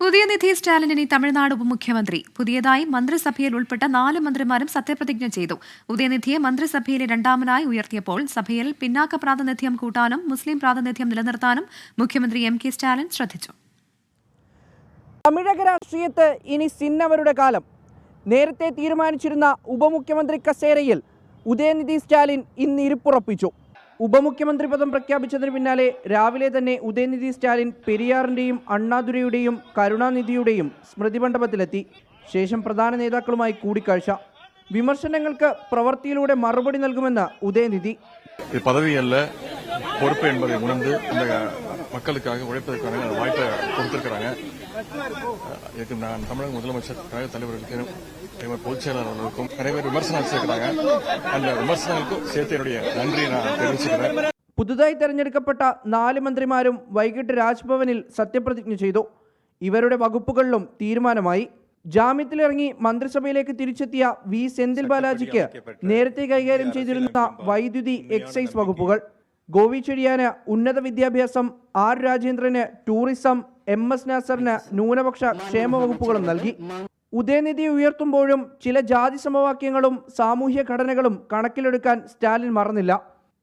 ഉദയനിധി സ്റ്റാലിൻ ഇനി തമിഴ്നാട് ഉപമുഖ്യമന്ത്രി. പുതിയതായി മന്ത്രിസഭയിൽ ഉൾപ്പെട്ട 4 മന്ത്രിമാരും സത്യപ്രതിജ്ഞ ചെയ്തു. ഉദയനിധിയെ മന്ത്രിസഭയിലെ രണ്ടാമനായി ഉയർത്തിയപ്പോൾ സഭയിൽ പിന്നാക്ക പ്രാതിനിധ്യം കൂട്ടാനും മുസ്ലിം പ്രാതിനിധ്യം നിലനിർത്താനും മുഖ്യമന്ത്രി എം.കെ. സ്റ്റാലിൻ ശ്രദ്ധിച്ചു. തമിഴക രാഷ്ട്രീയത്ത് ഇനി സിന്നവരുടെ കാലം. നേരത്തെ തീരുമാനിച്ചിരുന്ന ഉപമുഖ്യമന്ത്രി കസേരയിൽ ഉദയനിധി സ്റ്റാലിൻ ഇന്ന് ഇരിപ്പുറപ്പിച്ചു. ഉപമുഖ്യമന്ത്രി പദം പ്രഖ്യാപിച്ചതിന് പിന്നാലെ രാവിലെ തന്നെ ഉദയനിധി സ്റ്റാലിൻ പെരിയാറിൻ്റെയും അണ്ണാദുരയുടെയും കരുണാനിധിയുടെയും സ്മൃതി മണ്ഡപത്തിലെത്തി. ശേഷം പ്രധാന നേതാക്കളുമായി കൂടിക്കാഴ്ച. വിമർശനങ്ങൾക്ക് പ്രവൃത്തിയിലൂടെ മറുപടി നൽകുമെന്ന് ഉദയനിധി. பதவியல்ல பொறுப்பு என்பதை உணர்ந்து இந்த மக்களுக்காக உழைப்பதற்கான வாய்ப்பை கொடுத்திருக்கிறாங்க. இதுக்கு நான் தமிழக முதலமைச்சர் கழக தலைவர்களுக்கும் பொதுச் செயலாளர்களுக்கும் நிறைய பேர் விமர்சனம் வச்சிருக்கிறாங்க. அந்த விமர்சனங்களுக்கும் சேர்த்து என்னுடைய நன்றி நான் தெரிவிச்சுக்கிறேன். പുതുതായി തെരഞ്ഞെടുക്കപ്പെട്ട 4 മന്ത്രിമാരും വൈകിട്ട് രാജ്ഭവനിൽ സത്യപ്രതിജ്ഞ ചെയ്തു. ഇവരുടെ വകുപ്പുകളിലും തീരുമാനമായി. ജാമ്യത്തിലിറങ്ങി മന്ത്രിസഭയിലേക്ക് തിരിച്ചെത്തിയ വി സെന്തിൽ ബാലാജിക്ക് നേരത്തെ കൈകാര്യം ചെയ്തിരുന്ന വൈദ്യുതി, എക്സൈസ് വകുപ്പുകൾ, ഗോവി ചെടിയാന് ഉന്നത വിദ്യാഭ്യാസം, ആർ രാജേന്ദ്രന് ടൂറിസം, എം.എസ്. നാസറിന് ന്യൂനപക്ഷ ക്ഷേമ വകുപ്പുകളും നൽകി. ഉദയനിധി ഉയർത്തുമ്പോഴും ചില ജാതി സമവാക്യങ്ങളും സാമൂഹ്യ ഘടനകളും കണക്കിലെടുക്കാൻ സ്റ്റാലിൻ മറന്നില്ല.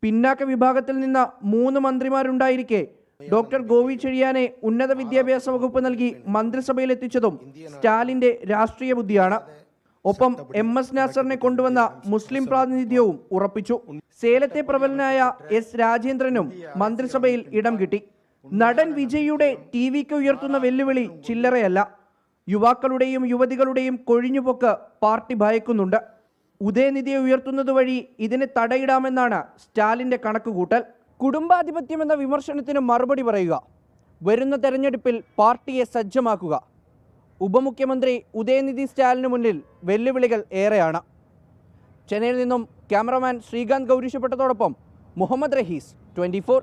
പിന്നാക്ക വിഭാഗത്തിൽ നിന്ന് 3 മന്ത്രിമാരുണ്ടായിരിക്കെ ഡോക്ടർ ഗോവി ചെഴിയാനെ ഉന്നത വിദ്യാഭ്യാസ വകുപ്പ് നൽകി മന്ത്രിസഭയിലെത്തിച്ചതും സ്റ്റാലിന്റെ രാഷ്ട്രീയ ബുദ്ധിയാണ്. ഒപ്പം എം.എസ്. നാസറിനെ കൊണ്ടുവന്ന മുസ്ലിം പ്രാതിനിധ്യവും ഉറപ്പിച്ചു. സേലത്തെ പ്രബലനായ എസ് രാജേന്ദ്രനും മന്ത്രിസഭയിൽ ഇടം കിട്ടി. നടൻ വിജയിയുടെ ടിവിക്ക് ഉയർത്തുന്ന വെല്ലുവിളി ചില്ലറയല്ല. യുവാക്കളുടെയും യുവതികളുടെയും കൊഴിഞ്ഞുപോക്ക് പാർട്ടി ഭയക്കുന്നുണ്ട്. ഉദയനിധിയെ ഉയർത്തുന്നത് വഴി ഇതിന് തടയിടാമെന്നാണ് സ്റ്റാലിന്റെ കണക്കുകൂട്ടൽ. കുടുംബാധിപത്യം എന്ന വിമർശനത്തിന് മറുപടി പറയുക, വരുന്ന തെരഞ്ഞെടുപ്പിൽ പാർട്ടിയെ സജ്ജമാക്കുക. ഉപമുഖ്യമന്ത്രി ഉദയനിധി സ്റ്റാലിന് മുന്നിൽ വെല്ലുവിളികൾ ഏറെയാണ്. ചെന്നൈയിൽ നിന്നും ക്യാമറമാൻ ശ്രീകാന്ത് ഗൗരീശപ്പെട്ടതോടൊപ്പം മുഹമ്മദ് റഹീസ്, 24.